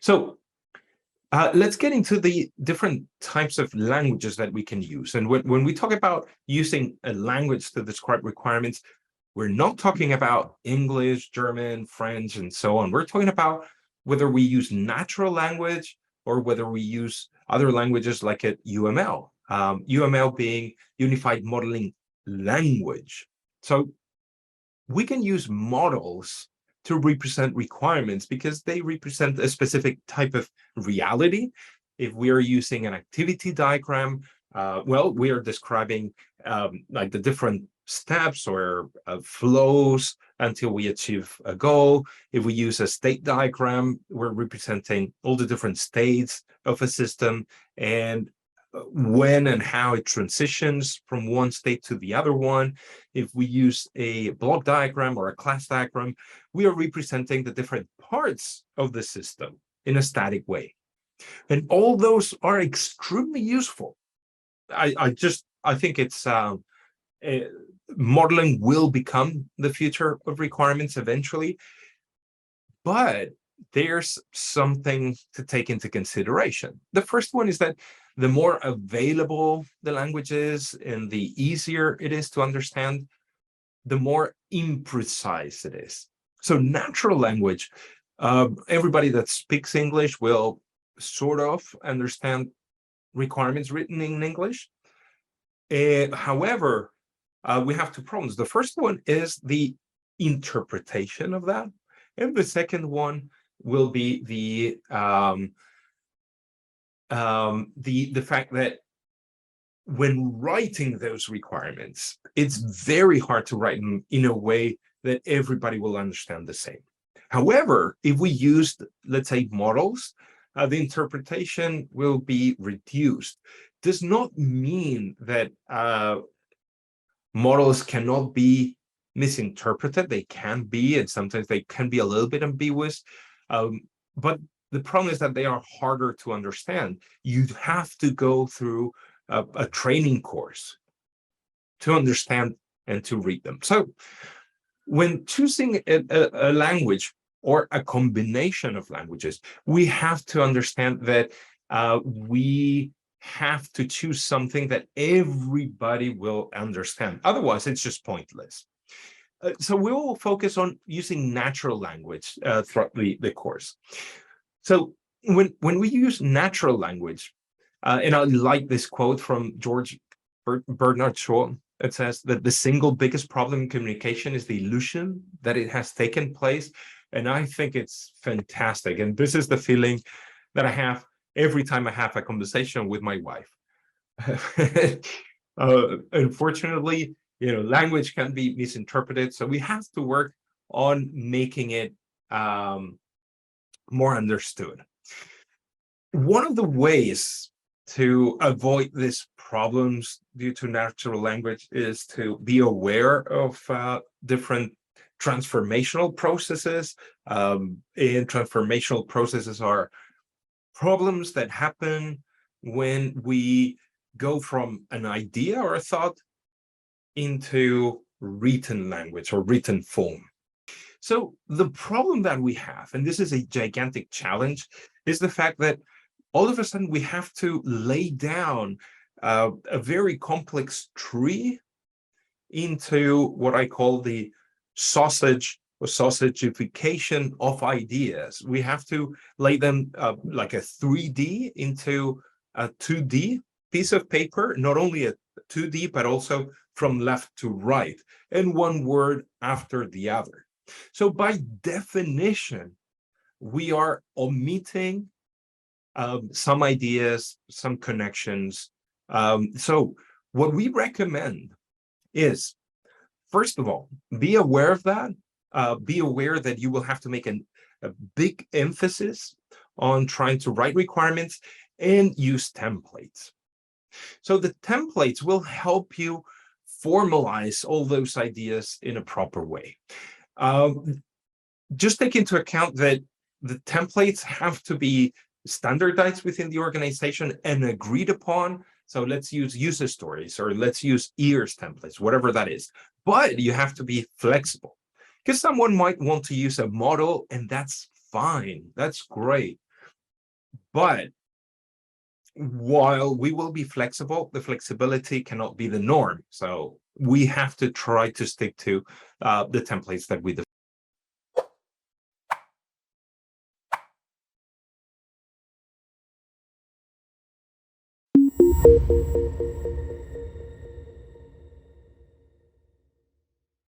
So let's get into the different types of languages that we can use. And when we talk about using a language to describe requirements, we're not talking about English, German, French, and so on. We're talking about whether we use natural language or whether we use other languages like a UML, UML being Unified Modeling Language. So we can use models to represent requirements because they represent a specific type of reality. If we are using an activity diagram, well, we are describing like the different steps or flows until we achieve a goal. If we use a state diagram, we're representing all the different states of a system and when and how it transitions from one state to the other one. If we use a block diagram or a class diagram, we are representing the different parts of the system in a static way. And all those are extremely useful. I think it's modeling will become the future of requirements eventually, but there's something to take into consideration. The first one is that the more available the language is and the easier it is to understand, the more imprecise it is. So natural language, everybody that speaks English will sort of understand requirements written in English. However, we have two problems. The first one is the interpretation of that. And the second one will be the fact that when writing those requirements, it's very hard to write them in a way that everybody will understand the same. However, if we use, let's say, models, the interpretation will be reduced. Does not mean that models cannot be misinterpreted. They can be, and sometimes they can be a little bit ambiguous. But the problem is that they are harder to understand. You have to go through a training course to understand and to read them. So when choosing a language or a combination of languages, we have to understand that we have to choose something that everybody will understand. Otherwise, it's just pointless. So we will focus on using natural language throughout the course. So when we use natural language, and I like this quote from George Bernard Shaw, it says that the single biggest problem in communication is the illusion that it has taken place. And I think it's fantastic. And this is the feeling that I have every time I have a conversation with my wife. Unfortunately, language can be misinterpreted. So we have to work on making it more understood. One of the ways to avoid these problems due to natural language is to be aware of different transformational processes. And transformational processes are problems that happen when we go from an idea or a thought into written language or written form. So the problem that we have, and this is a gigantic challenge, is the fact that all of a sudden we have to lay down a very complex tree into what I call the sausage or sausagification of ideas. We have to lay them like a 3D into a 2D piece of paper, not only a 2D, but also from left to right, and one word after the other. So by definition, we are omitting some ideas, some connections. So what we recommend is, first of all, be aware of that. Be aware that you will have to make a big emphasis on trying to write requirements and use templates. So the templates will help you formalize all those ideas in a proper way. Just take into account that the templates have to be standardized within the organization and agreed upon So let's use user stories or let's use ears templates, whatever that is. But you have to be flexible because someone might want to use a model, and that's fine. That's great. But while we will be flexible, the flexibility cannot be the norm. So we have to try to stick to the templates that we define.